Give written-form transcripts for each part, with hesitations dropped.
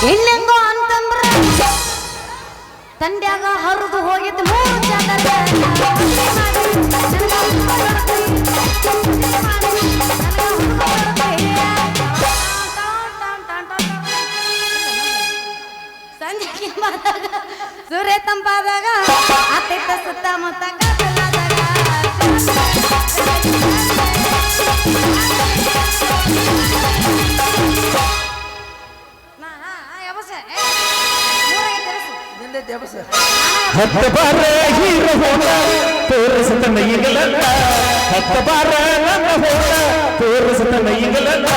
ಇನ್ನೆಂಗೋ ಅಂತಂದ್ರ ತಂಡ್ಯಾಗ ಹರಿದು ಹೋಗಿದ್ದು ಮೂರು ಜಾಗದ ಸೂರ್ಯ ತಂಪಾದಾಗ ಅತ್ತಿತ್ತ ಸುತ್ತಮುತ್ತ ಹತ್ತು ಬಾರ ಹೀರೋ ಹೋದ ತೋರಿಸುತ್ತ ನೈಗಲಲ್ಲ ಹತ್ತು ಬಾರ ನನ್ನ ಹೋದ ತೋರಿಸುತ್ತ ನೈಗಲಲ್ಲ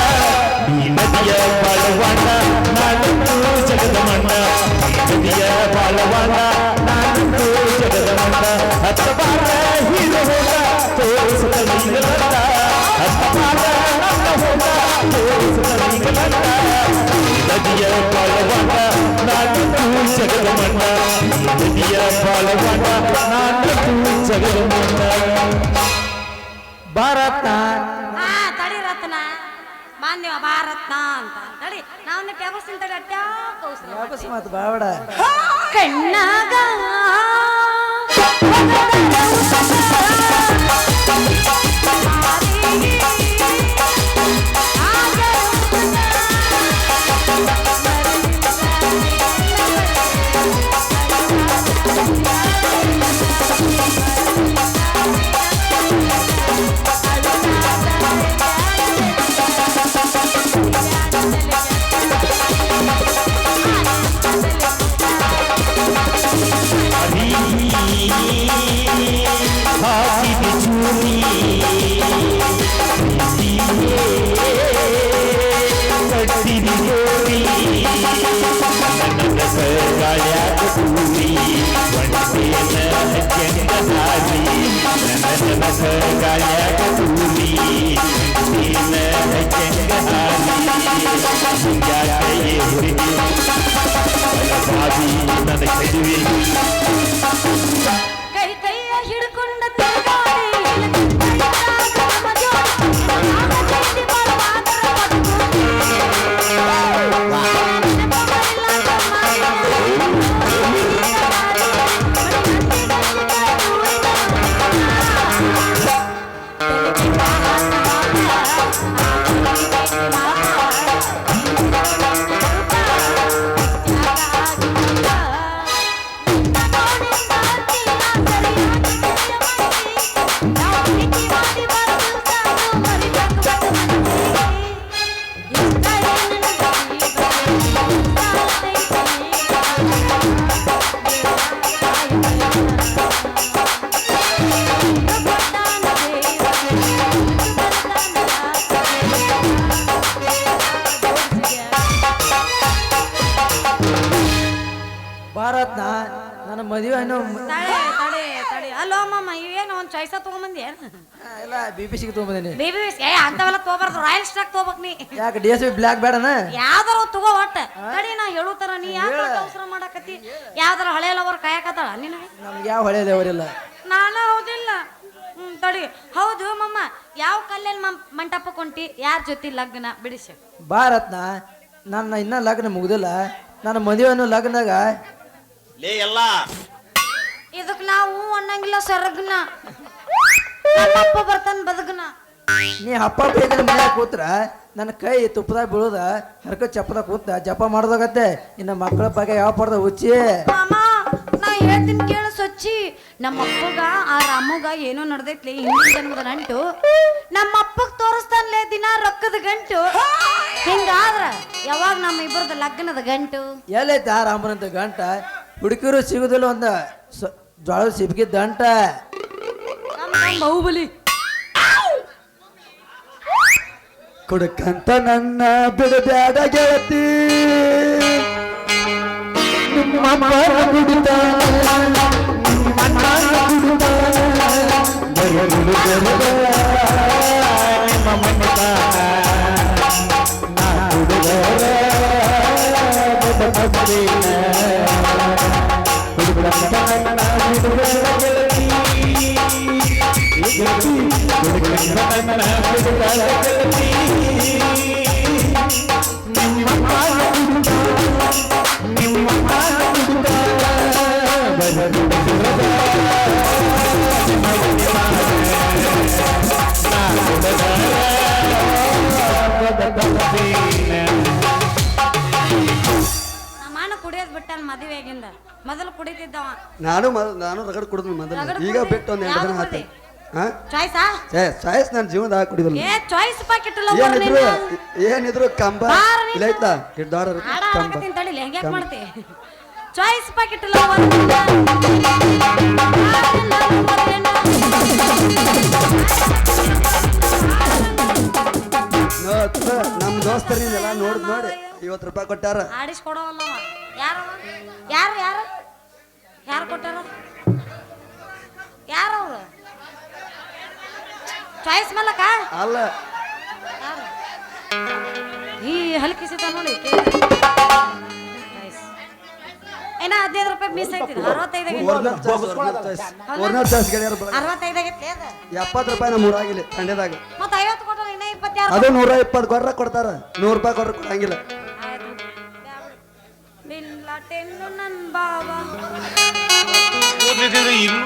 ಈ ನದಿಯ ಬಾಳವಾಣ ನಾನಂತೂ ಜಗದ ಮಣ್ಣ ನದಿಯ ಬಾಳವಾಣ ನಾನಂತೂ ಜಗದ ಮಣ್ಣ ಹತ್ತು ಬಾರ ಹೀರೋ ಹೋದ ತೋರಿಸುತ್ತ ನೈಗಲಲ್ಲ ಹತ್ತು ಬಾರ ನನ್ನ ಹೋದ ತೋರಿಸುತ್ತ ನೈಗಲಲ್ಲ ನದಿಯ ಬಾಳವಾಣ ನಾನಂತೂ ಜಗದ ಮಣ್ಣ ನದಿಯ ಬಾಳವಾಣ ನಾನಂತೂ ಜಗದ ಮಣ್ಣ ಭಾರತ ತಡಿ ರತ್ನ ಮಾನ್ಯವ ಭಾರತ್ನ ಅಂತ ತಡಿ ನಾವು ಟ್ಯಾಬಸ್ ತಡಿ ಅಟ್ಯಾಕ ಮಾತು ಬಾವಡ ಕಣ್ಣಾಗ ಕೈ ಕೈಯ ಹಿಡ್ಕೊಂಡ ಭಾರತ್ನ ನನ್ನ ಮದುವೆ ತಡಿ ಅಲ್ಲೋ ಅಮ್ಮಮ್ಮ ಇವೇನು ಒಂದು ಚಾಯ್ಸ ತಗೊಂಬಂದಿ ಎಲ್ಲ BBC ತಗೊಂಬಂದಿನಿ ಬೇಬಿ ಅಂತವೆಲ್ಲ ತಗೋಬಾರ್ದು ರಾಯಲ್ ಸ್ಟಾಕ್ ತಗೋಬೇಕ್ ನೀ ಯಾಕೆ DSP ಬ್ಲ್ಯಾಕ್ ಬೇಡನ ಯಾವ್ದಾರ ತಗೋ ಒಟ್ಟ ತಡಿ ನಾ ಹೇಳುತ್ತಾರ ನೀ ಯಾಕೆ ಅವಸರ ಮಾಡಕತ್ತಿ ಯಾವ್ದಾರ ಹಳೆ ಲವರ್ ಕಾಯಕತ್ತಾಳ ನಿನಗೆ ನಮ್ಗೆ ಯಾವ ಹೊಳೆದೇವರಿಲ್ಲ ನಾನ ಹೌದಿಲ್ಲ ತಡಿ ಹೌದು ಮಮ್ಮ ಯಾವ ಕಲ್ಯಾಣ ಮಂಟಪ ಕೊಂಟಿ ಯಾರ ಜೊತೆ ಲಗ್ನ ಬಿಡಿಸಿ ಭಾರತ್ನ ನನ್ನ ಇನ್ನ ಲಗ್ನ ಮುಗ್ದಿಲ್ಲ ನನ್ನ ಮದುವೆ ಲಗ್ನಾಗ ಲೇ ಎಲ್ಲ ಇದಕ್ ನಾವು ಅನ್ನಂಗಿಲ್ಲ ಸರಗ್ನ ಅಪ್ಪ ಬರ್ತಾನ ಬದಗ್ನ ನೀ ಹಪ್ಪ ಬೇಗ ಮನ್ಯಾಗ ಕೂತ್ರ ನನ್ನ ಕೈ ತುಪ್ಪದಾಗ ಬೀಳುದ ಹರ್ಕ ಚಪ್ಪದಾಗ ಕೂತ ಜಪ ಮಾಡೋದಾಗತ್ತೆ ಇನ್ನು ಮಕ್ಕಳ ಬಗ್ಗೆ ಯಾವ ಪಡ್ದ ಹುಚ್ಚಿ ಮಾಮ ನಾ ಹೇಳ್ತೀನಿ ಕೇಳ ಸೊಚ್ಚಿ ನಮ್ಮ ಅಪ್ಪಗ ಆ ರಾಮಗ ಏನೋ ನಡ್ದೈತ್ಲಿ ಹಿಂದಿನ ಜನ್ಮದ ನಂಟು ನಮ್ಮ ಅಪ್ಪಗ್ ತೋರಿಸ್ತಾನ್ಲೆ ದಿನ ರೊಕ್ಕದ ಗಂಟು ಹಿಂಗಾದ್ರ ಯಾವಾಗ ನಮ್ಮ ಇಬ್ಬರದ ಲಗ್ನದ ಗಂಟು ಎಲ್ಲೈತೆ ಆ ರಾಮನಂತ ಗಂಟ ಹುಡುಕಿರು ಸಿಗುದಿಲ್ಲ ಒಂದ ಜೋಳದ ಸಿಬ್ಗಿ ದಂಟ ಬಾಹುಬಲಿ ಕೊಡಕಂತ ನನ್ನ ಬಿಡಬ್ಯಾಡ ಗೆಳತಿ ನಿಮ್ಮ ಕುಡಿತ ಕುಡಿಯೋದ್ ಬಿಟ್ಟಾನ ಮದುವೆಗಿಂದ ಮೊದಲು ಕುಡಿತಿದ್ದವ ನಾನು ರಗಡ್ ಕುಡಿದ್ನು ಮೊದಲು ರಗಡ್ ಈಗ ಕುಡ್ದಿ? ಬಿಟ್ಟು ಒಂದು 2 ದಿನ ಯಾವ್ದು ಆಯ್ತು ಕುಡ್ದಿ? ಹಾ ಚಾಯ್ಸಾ ಚಾಯ್ಸ್ ನನ್ನ ಜೀವನದಾಗ ಕುಡಿದಿಲ್ಲ ಏ ಚಾಯ್ಸ್ ಪಾಕೆಟ್ ಏನಿದ್ರು ಕಂಬ ಬಾರ ನೀನು. ಇಲ್ಲ ಐತ್ಲಾ ದಾರ ಕಂಬ ತಡಿಲಿ ಹೆಂಗ್ಯಾಕ್ ಕಂಬ. ಮಾಡ್ತಿ ಚಾಯ್ಸ್ ಪಾಕೆಟ್ ನಮ್ಮ ದೋಸ್ತರಿನೆಲ್ಲ ನೋಡಿ 50 ರೂಪಾಯಿ ಕೊಟ್ಟಾರ ಆಡಿಸ್ಕೊಡವಲ್ಲ ಯಾರು ಯಾರು ಯಾರು ಯಾರು ಕೊಟ್ಟಾರ ಯಾರು ಅವ್ರು ಚಾಯ್ಸ್ ಮಲ್ಲಕ ಅಲ್ಲ ಯಾರು ಈ ಹಲ್ಕಿಸಿದ ನೋಡಿ ಏನ 15 ರೂಪಾಯಿ ಮಿಸ್ ಐತಿ 65 ಒರಿಜಿನಲ್ ಚಾಯ್ಸ್ ಗೆಳೆಯರು 65 ಆಗೈತಿ ಅದು 70 ರೂಪಾಯಿ ನಮ್ಮ ಊರಾಗಿಲ್ಲ ಸಂಡೆದಾಗ ಮತ್ತೆ 50 ಕೊಟ್ಟರೆ ಇನ್ನ 26 ಅದು 120 ಕೊಟ್ರೆ ಕೊಡ್ತಾರ 100 ರೂಪಾಯಿ ಕೊಟ್ರೆ ಕೊಡಂಗಿಲ್ಲ ನಿಲ್ಲ ಟೆನ್ನು ನನ್ ಬಾವ ಓದ್ಲಿದ್ರೆ ಇನ್ನು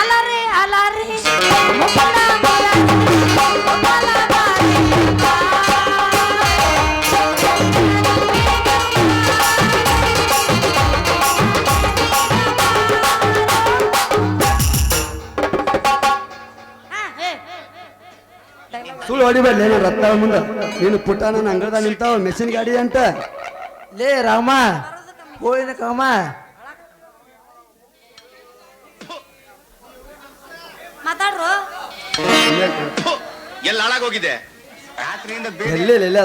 ಅಲರೆ ಅಲರೆ ಮುಖಡ ಬಾರಿ, ಮುಖಡ ಬಾರಿ. ಸುಳ್ಳು ಹೊಡಿಬೇಡ ನೀನು ರತ್ತ ಮುಂದೆ ನೀನು ಪುಟ್ಟ ನನ್ನ ಅಂಗಳದಾಗ ನಿಂತಾವ ಮೆಷಿನ್ ಗಾಡಿ ಅಂತ ಲೇ ರಾಮ ಹೋಳಿನ ಕಾಮ ಮಾತಾಡ್ರು ಎಲ್ಲ ಹಾಳಾಗೋಗಿದೆ ರಾತ್ರಿಯಿಂದ ಇಲ್ಲೇ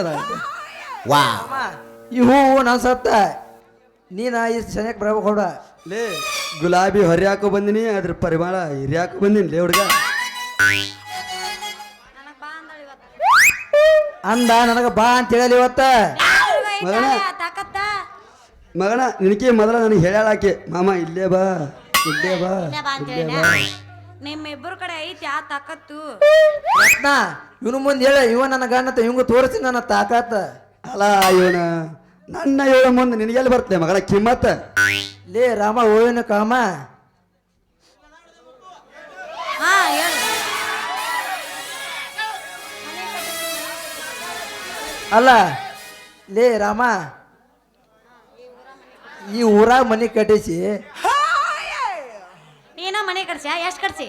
ಅದ ಈ ಹೂವು ನಾನು ಸತ್ತ ನೀನ ಈ ಸನಿಯಕ್ಕೆ ಬರಬೇಕು ಹೊಡ ಲೇ ಗುಲಾಬಿ ಹೊರ್ಯಾಕೋ ಬಂದಿನಿ ಅದ್ರ ಪರಿಮಾಣ ಹಿರಿಯಾಕೋ ಬಂದಿನಿ ಲೇ ಹುಡುಗ ನನಗ್ ಬಾ ಅಂದಳು ಇವತ್ತು ಅಂದ ನನಗೆ ಬಾ ಅಂತ ಹೇಳಿ ಇವತ್ತ ಮಗನ. ತಾಕತ್ತ ಮಗನ ನಿನಗೆ ಮೊದಲ ನನಗೆ ಹೇಳ್ಯಾಳಾಕೆ ಮಾಮ ಇಲ್ಲೇ ಬಾ ಇಲ್ಲೇ ಬಾ ಇಲ್ಲೇ ಬಾ ಅಂತ ಇಲ್ಲೇ ಹೇಳಿ ಬಾ ನಿಮ್ಮಿಬ್ಬರ ಕಡೆ ಐತಿ ಆ ತಾಕತ್ತು ರತ್ನ ಇವನು ಮುಂದೆ ಹೇಳ ಇವ ನನ್ನ ಗಂಡತ ಇವಂಗ ತೋರಿಸಿ ನನ್ನ ತಾಕತ್ತ ಅಲ್ಲ ಇವನ ನನ್ನ ಇವಳ ಮುಂದೆ ನಿನಗೆಲ್ಲಿ ಬರ್ತದೆ ಮಗನ ಕಿಮ್ಮತ್ತ ಲೇ ರಾಮ ಹೂವಿನ ಕಾಮ ಹಾ ಹೇಳು ಅಲ್ಲ ಲೇ ರಾಮ ಈ ಊರಾಗ ಮನೆ ಕಟ್ಟಿಸಿ ನೀನ ಮನೆ ಕಡ್ಸಿ ಎಷ್ಟು ಕಡ್ಸಿ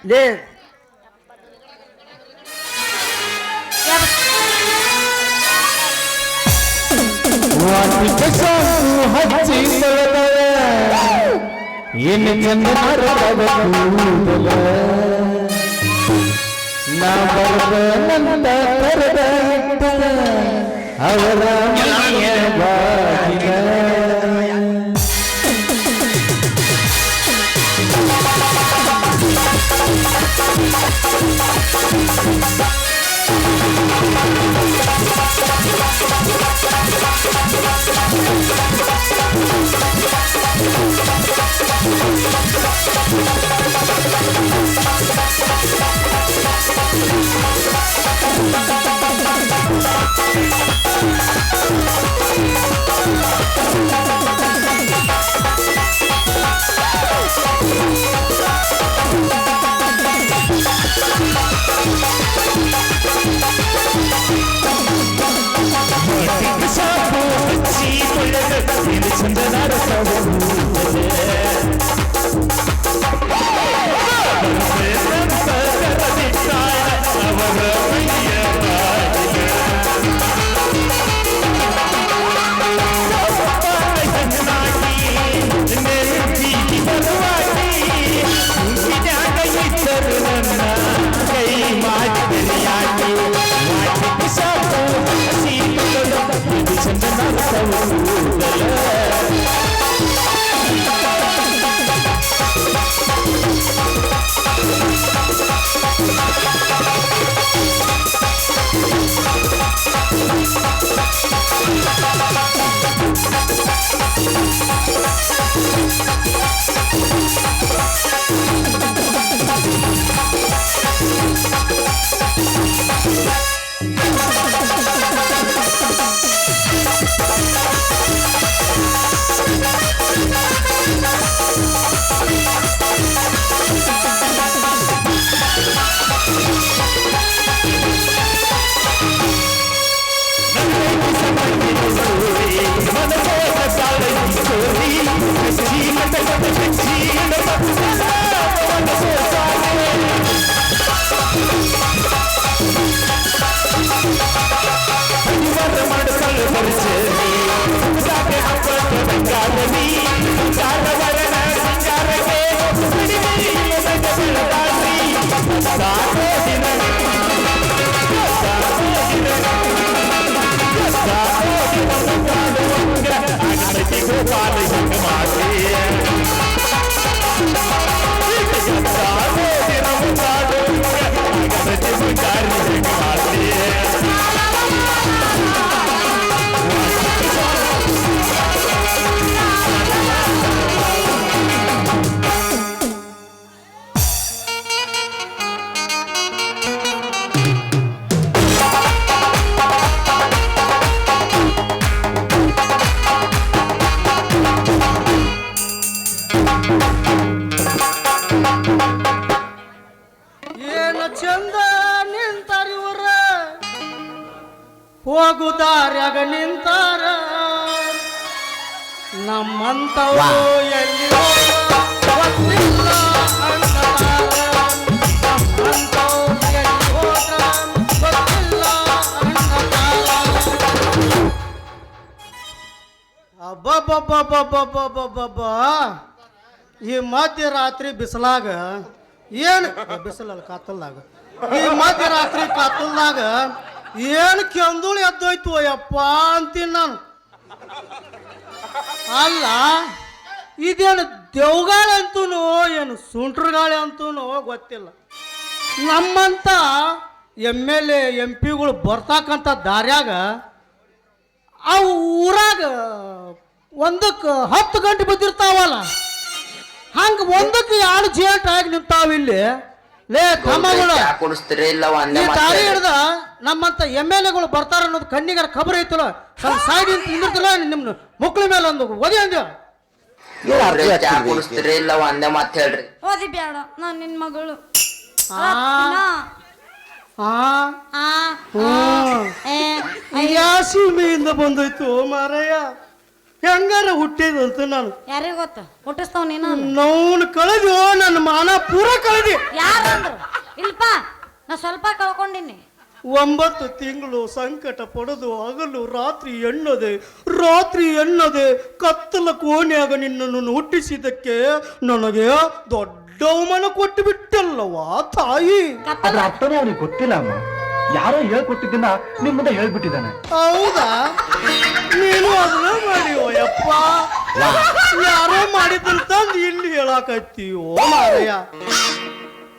ಲೇ ಹಚ್ಚಿ ಏನು ಚಂದ ನಾ ಬರ್ಬನಂದ ಕರೆದ ಅವರ ಮನೆಯ ಬಾಗಿಲ ಹೋಗುದಾರ್ಯಾಗ ನಿಂತಾರ ನಮ್ಮಂತವರು ಎಲ್ಲಿ ಗೊತ್ತಿಲ್ಲ ಅಂತಾರ. ನಮ್ಮಂತವ್ರು ಎಲ್ಲಿ ಹೋದ್ರ ಗೊತ್ತಿಲ್ಲ ಅಂತಾರ. ಅಬ್ಬಬ್ಬಬ್ಬಬ್ಬಬ್ಬಬ್ಬಬ್ಬ ಈ ಮಧ್ಯರಾತ್ರಿ ಬಿಸಿಲಾಗ ಏನು ಬಿಸಿಲಲ್ಲ ಕಾತಲ್ದಾಗ ಈ ಮಧ್ಯರಾತ್ರಿ ಕಾತಲ್ದಾಗ ಏನು ಕೆಂದುಳು ಎದ್ದೋಯ್ತು ಅಯ್ಯಪ್ಪ ಅಂತೀನಿ ನಾನು. ಅಲ್ಲ ಇದೇನು ದೇವ್ಗಾಳಿ ಅಂತೂ ಏನು ಸುಂಟ್ರಗಾಳಿ ಅಂತೂ ಗೊತ್ತಿಲ್ಲ. ನಮ್ಮಂತ MLA MP ಗಳು ಬರ್ತಕ್ಕಂಥ ದಾರ್ಯಾಗ ಆ ಊರಾಗ ಒಂದಕ್ಕೆ 10 ಗಂಟೆ ಬಿದ್ದಿರ್ತಾವಲ್ಲ, ಹಂಗೆ ಒಂದಕ್ಕೆ 2 ಜೇಟ್ ಆಗಿ ನಿಂತಾವಿಲ್ಲಿ. ಲೇ ತಮ್ಮಗಳು ಈ ದಾರಿ ಹಿಡ್ದ ನಮ್ಮಂತ MLA ಗಳು ಬರ್ತಾರ ಅನ್ನೋದು ಕಣ್ಣಿಗಾರ ಖಬರ್ ಐತಲ್ಲ, ಸ್ವಲ್ಪ ಸೈಡ್ ನಿಂತಿರ್ತಿಲ್ಲ ನಿಮ್ಮ ಮಕ್ಳ ಮೇಲೆ ಒಂದು ಒದಿ ಅಂದ ಓದಿ ಬ್ಯಾಡ ನಾನ್ ನಿನ್ ಮಗಳು. ಯಾ ಸೀಮೆಯಿಂದ ಬಂದೋಯ್ತು ಮಾರಯ್ಯ, ಹೆಂಗಾರ ಹುಟ್ಟಿದಂತ ನಾನು ಯಾರಿಗ ಗೊತ್ತ ಹುಟ್ಟಿಸ್ತಾವ್ ನೀನು. ನೋನ್ ಕಳೆದು ನನ್ನ ಮಾನ ಪೂರ ಕಳೆದಿ. ಯಾರಂದ್ರು ಇಲ್ಪ ನಾ ಸ್ವಲ್ಪ ಕಳ್ಕೊಂಡಿನಿ. 9 ತಿಂಗಳು ಸಂಕಟ ಪಡೆದು ಹಗಲು ರಾತ್ರಿ ಎನ್ನದೆ ಕತ್ತಲ ಕೋಣೆಯಾಗ ನಿನ್ನನ್ನು ಹುಟ್ಟಿಸಿದ್ದಕ್ಕೆ ನನಗೆ ದೊಡ್ಡ ಅವಮಾನ ಕೊಟ್ಟು ಬಿಟ್ಟಲ್ಲವಾ ತಾಯಿ. ಅದ್ರ ಅರ್ಥನೇ ಅವನಿಗೆ ಗೊತ್ತಿಲ್ಲ ಅಮ್ಮ. ಯಾರೋ ಹೇಳ್ಕೊಟ್ಟಿದ್ದನ್ನ ನಿಮ್ ಮುಂದೆ ಹೇಳ್ಬಿಟ್ಟಿದ್ದಾನೆ. ಹೌದಾ? ನೀನು ಅದನ್ನ ಮಾಡಿಯೋ ಯಪ್ಪ, ಯಾರೋ ಮಾಡಿದ್ದಂತಂದು ಇಲ್ಲಿ ಹೇಳಾಕತ್ತೀವೋ ಮಾರಯ್ಯ.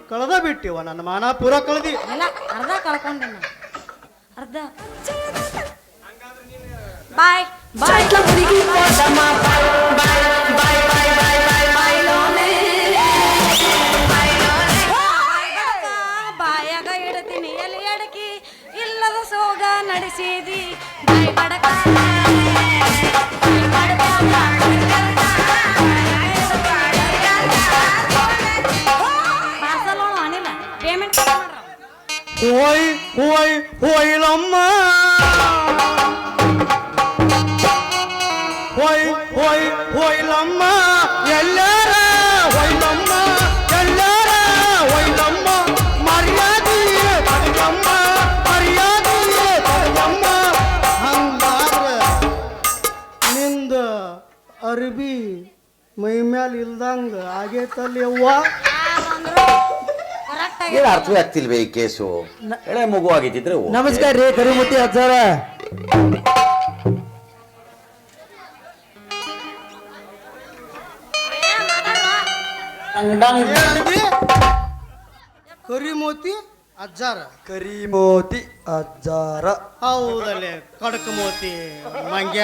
ಕಳೆದ ಬಿಟ್ಟಿವ ನನ್ನ ಮಾನ ಪೂರ ಕಳೆದಿ. ಎಲ್ಲ ಅರ್ಧ ಕಳ್ಕೊಂಡಿನ ಅರ್ಧ. ಬಾಯ್ ಬಾಯ್ ಬಾಯಾಗ ಇಡ್ತೀನಿ ಎಲ್ಲಿ ಎಡಕಿ ಇಲ್ಲದ ಸೋಗ ನಡೆಸಿದಿ ಬಾಯ್ ಬಡಕ ಅನಿಲ್ಲ ಪೇಮೆಂಟ್ ಮಾಡ್ರ. ಹೋಯ್ಲಮ್ಮ ಹೋಯ್ಲಮ್ಮ ಎಲ್ಲಾರ ಹೋಯ್ಲಮ್ಮ ಎಲ್ಲಾರ ಹೋಯ್ಲಮ್ಮ ಮರ್ಯಾದೆ ತಡೆಯಮ್ಮ ಮರ್ಯಾದೆ ತಡೆಯಮ್ಮ. ಹಂಗಾದ್ರ ನಿಂದ ಅರ್ಬಿ ಮೈ ಮ್ಯಾಲ ಇಲ್ದಂಗ ಆಗೇತಲ್ಲಿ ಅವ್ವ. ಏನು ಅರ್ಥವೇ ಆಗ್ತಿಲ್ವೇ ಈ ಕೇಸು? ಎಳೆ ಮಗು ಆಗಿದ್ದಿದ್ರೆ ನಮಸ್ಕಾರ ರೀ ಕರಿಮೂರ್ತಿ ಅಜ್ಜಾರ. ಕರಿಮೋತಿ ಅಜ್ಜಾರ. ಕರಿಮೋತಿ ಅಜ್ಜಾರ. ಹೌದಲ್ಲೇ ಕಡಕ ಮೋತಿ ಮಂಗ್ಯ.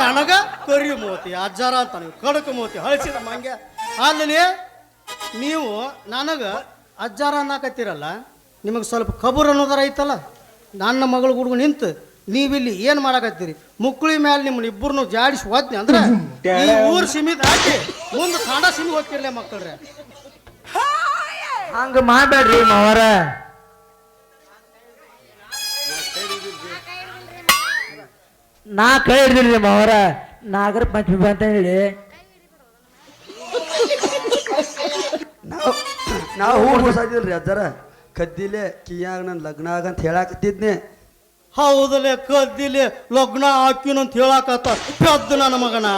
ನನಗ ಕರಿಮೋತಿ ಅಜ್ಜಾರ ಅಂತ ನೀವು ಕಡಕ ಮೋತಿ ಹಳಸಿದ ಮಂಗ್ಯ. ಅಲ್ಲಿ ನೀವು ನನಗ ಅಜ್ಜಾರ ಅನ್ನಕತ್ತೀರಲ್ಲ, ನಿಮಗೆ ಸ್ವಲ್ಪ ಖಬರ್ ಅನ್ನೋದರ ಐತಲ್ಲ. ನನ್ನ ಮಗಳು ಹುಡುಗ ನಿಂತು ನೀವಿಲ್ಲಿ ಏನು ಮಾಡಕತ್ತೀರಿ? ಮುಕ್ಕಳಿ ಮೇಲೆ ನಿಮ್ಮನ್ನ ಇಬ್ಬರನ್ನು ಜಾಡಿಸಿ ಹೋದ್ನಿ ಅಂದ್ರೆ ಈ ಊರು ಸೀಮಿತ ಹಾಕಿ ಮುಂದೆ ತಾಂಡ ಸೀಮಿ ಹೋಗ್ತಿರ್ಲೇ ಮಕ್ಕಳ್ರೆ. ಹಂಗ ಮಾಡಬೇಡ್ರಿ ಮಾವರ. ನಾ ಕೈ ಹಿಡ್ದಿಲ್ರಿ ಮಾವರ. ನಾಗರ ಪಂಚಮಿ ಅಂತ ಹೇಳಿ ನಾವು ಹೂ ಸಾಧಿಲ್ರಿ ಅಜ್ಜಾರ. ಕದ್ದಿಲೆ ಕಿಯಾಗ ನನ್ನ ಲಗ್ನ ಆಗಂತ ಹೇಳಾಕತ್ತಿದ್ನೆ. ಹೌದಲ್ಲೇ ಕದ್ದಿಲೆ ಲಗ್ನ ಹಾಕಿನಂತ ಹೇಳಾಕತ್ತ ಪೆದ್ದ ನನ್ನ ಮಗನ.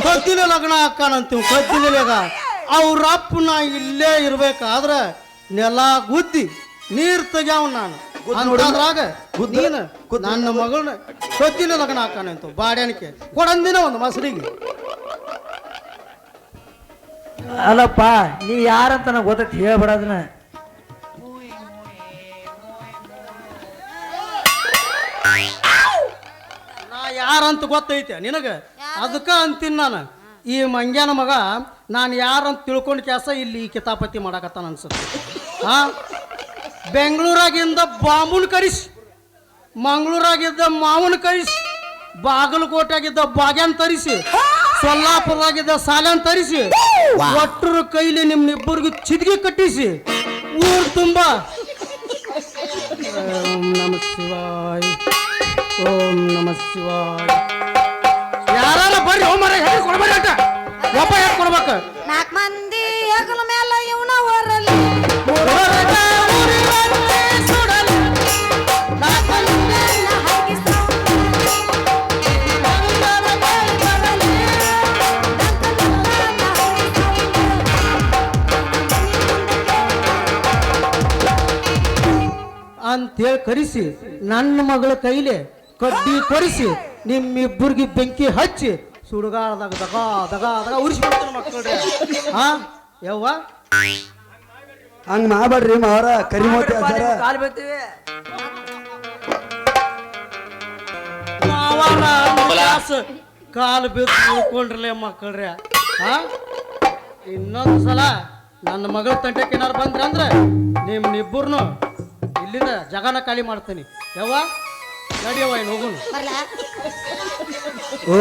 ಕದ್ದಿಲೆ ಲಗ್ನ ಹಾಕಾನಂತೀವ್ ಕದ್ದಿಲೆಗ. ಅವ್ರಪ್ಪ ನಾ ಇಲ್ಲೇ ಇರ್ಬೇಕಾದ್ರೆ ನೆಲ ಗುದ್ದಿ ನೀರ್ ತೆಗ್ಯಾವ ನಾನು. ಅಂತದ್ರಾಗ ನೀನು ನನ್ನ ಮಗಳನ್ನ ಕದ್ದಿಲೆ ಲಗ್ನ ಹಾಕಾನಂತ ಬಾಡ್ಯಾನಿಕೆ ಕೊಡಂದಿನ ಒಂದು ಮಸರಿಗೆ. ಅಲ್ಲಪ್ಪ ನೀ ಯಾರಂತ ನಂಗೆ ಗೊತ್ತೈತಿ, ಹೇಳ್ಬಿಡೋದನ್ನ. ನಾ ಯಾರಂತ ಗೊತ್ತೈತೆ ನಿನಗ, ಅದಕ್ಕ ಅಂತೀನಿ ನಾನು. ಈ ಮಂಗ್ಯಾನ ಮಗ ನಾನು ಯಾರಂತ ತಿಳ್ಕೊಂಡು ಕೆಲಸ ಇಲ್ಲಿ ಕಿತಾಪತಿ ಮಾಡಕತ್ತಾನ ಅನ್ಸುತ್ತೆ. ಬೆಂಗಳೂರಾಗಿಂದ ಬಾಂಬುನ ಕರಿಸಿ, ಮಂಗಳೂರಾಗಿದ್ದ ಮಾವನ ಕರಿಸಿ, ಬಾಗಲಕೋಟೆಯಾಗಿದ್ದ ಬಾಗ್ಯಾನ್ ತರಿಸಿ, ಸೊಲ್ಲಾಪುರದಾಗಿದ್ದ ಸಾಲ್ಯಾನ್ ತರಿಸಿ, ಒಟ್ಟರ ಕೈಲಿ ನಿಮ್ನಿಬ್ಬರಿಗೂ ಚಿದ್ಗಿ ಕಟ್ಟಿಸಿ ಊರು ತುಂಬ ನಮ ಶಿವಾಯ ಓಂ ನಮ ಶಿವಾಯ ಯಾರ ಬರ್ರಿ ಹೋಮರ ಹೇಳಿ ಕೊಡ್ಬೇಡಿ ಅಟ್ಟ ಒಬ್ಬ ಯಾಕೆ ಕೊಡ್ಬೇಕು 4 ಮಂದಿ ಹೆಗಲ ಮೇಲೆ ಇವನ ಹೊರಲಿ ಅಂತೇಳಿ ಕರೆಸಿ ನನ್ನ ಮಗಳ ಕೈಲಿ ಕಡ್ಡಿ ಕೊರಿಸಿ ನಿಮ್ಮಿಬ್ಬರಿಗೆ ಬೆಂಕಿ ಹಚ್ಚಿ ಸುಡುಗಾಡದಾಗ ದಗ ದಗ ದಗ ಉರಿಸ್ಬಿಡ್ತಾನೆ ಮಕ್ಕಳ್ರಿ ಹಾ ಯವ್ವ ಹಂಗ್ ಮಾಡಬೇಡ್ರಿ ಮಾವರ ಕರಿಮೋತಿ ಅದಾರ ಕಾಲ್ ಬೀಳ್ತೀವಿ ಕಾಲು ಬಿದ್ದು ಉಳ್ಕೊಂಡ್ರಲ್ಲ ಮಕ್ಕಳ್ರಿ ಹಾ ಇನ್ನೊಂದು ಸಲ ನನ್ನ ಮಗಳ ತಂಟೆಗೆ ಏನಾರು ಬಂದ್ರೆ ಅಂದ್ರೆ ನಿಮ್ಮಿಬ್ಬರನ್ನು ಇಲ್ಲಿಂದ ಜಗನ ಖಾಲಿ ಮಾಡ್ತೀನಿ ಯವ್ವ ನಡಿಯವ್ವ ಇನ್ನು ಹೋಗುನು ಬರ್ಲಾ ಓ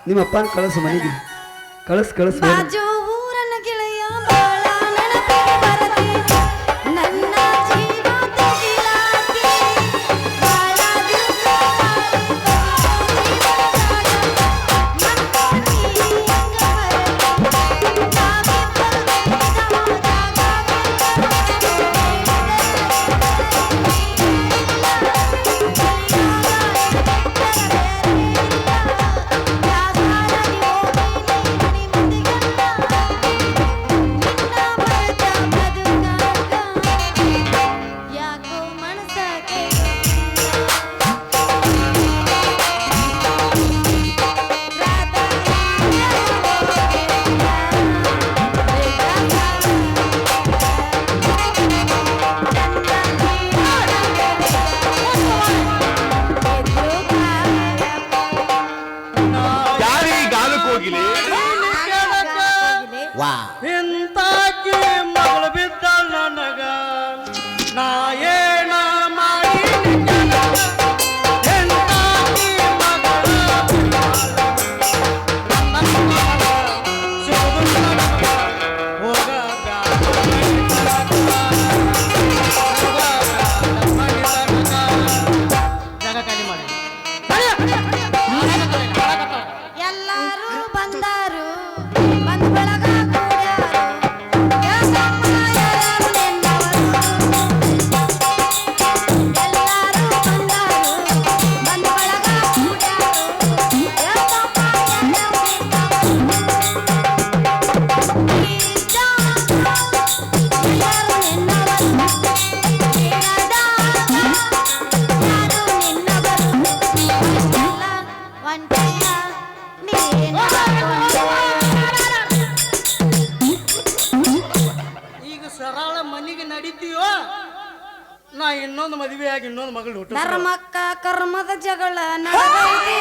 ನಿಮ್ಮ ಅಪ್ಪನ ಕಳಿಸು ಮನೆಗೆ ಕಳಿಸ್ ಬಾಜು ಊರನ ಗೆಳೆಯ ಬಾಳ ನೆನಪಿಗೆ ಬರತಿ ನನ್ನ ಜೀವ ತೆಗಿಲಾತಿ ಬಾಳ ದಿವ್ಸ ಯಾಕೋ ಮನಸ್ಸಾಗೆ ವಾ ಇಂತಾಕಿ ಮಗಳು ಬಿದ್ದಾಳ ನನಗ ನಾ ಏನ ಮಾಡಿ ಇಂತಾಕಿ ಮಗಳು ಜಾಗ ಖಾಲಿ ಮಾಡಿ ಎಲ್ಲಾರು ಬಂದಾರು ಬಂದ ಬಳಗ ಕೂಡ್ಯಾರು ಯಾಕಮ್ಮ ಯಾರು ನೆನ್ನವರು ಎಲ್ಲಾರು ಬಂದಾರು ಬಂದ ಬಳಗ ಕೂಡ್ಯಾರು ಯಾಕಮ್ಮ ಯಾರು ನೆನ್ನವರು ಎಲ್ಲಾರು ನೆನ್ನವರು ಈಗ ಸರಳ ಮನೆಗೆ ನಡೀತೀಯೋ ನಾ ಇನ್ನೊಂದು ಮದುವೆ ಆಗಿ ಇನ್ನೊಂದು ಮಗಳು ಹುಟ್ಟು ಧರ್ಮಕ್ಕ ಕರ್ಮದ ಜಗಳ ನಡೆದೈತಿ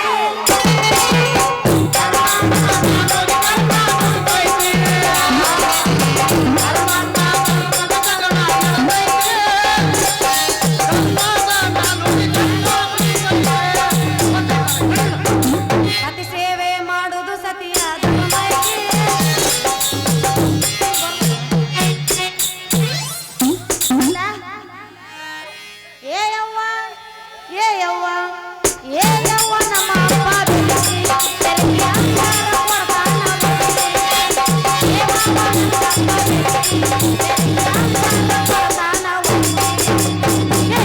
ಸತಿ ಸೇವೆ ಮಾಡುದು ಸತಿಯ ಧರ್ಮೈತಿ ಏ ಯವ್ವ ಏ ಯವ್ವ ಏ ಯವ್ವ ನಮ್ಮ ಅಪ್ಪ ಬೆಳೆಸಿ ತೆರಿಗೆ ಅಂಗಾರ ಕೊಡ್ತಾನ ಮಗನೇ. ಏ ಮಾವ ನಮ್ಮ ಅಪ್ಪ ಬೆಳೆಸಿ ತೆರಿಗೆ ಅಂಗಾರ ಕೊಡ್ತಾನ ಮಗನೇ. ಏ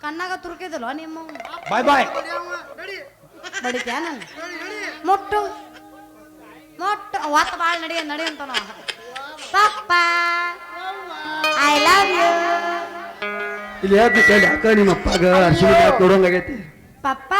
ಕಣ್ಣಾಗ ತುರುಕಿದಲ್ವ ನಿಮ್ಮ ಬಾಯ್ ಬಾಯ್ ಬಡಿತ್ಯಾ ನಾನು ಮೊಟ್ಟು ಮೊಟ್ಟು ಒತ್ತು ಭಾಳ ನಡಿ ಅಂತ ನಾವು ಪಪ್ಪ ಐ ಲವ್ ಯು ಇಲ್ಲಿ ಹೇಳ್ತಿ ಕೇಳಿ ಅಕ್ಕ ನಿಮ್ಮ ಅಪ್ಪಗ ಅರ್ಶಿನ ಕೊಡೋಂಗಾಗೈತಿ ಪಪ್ಪ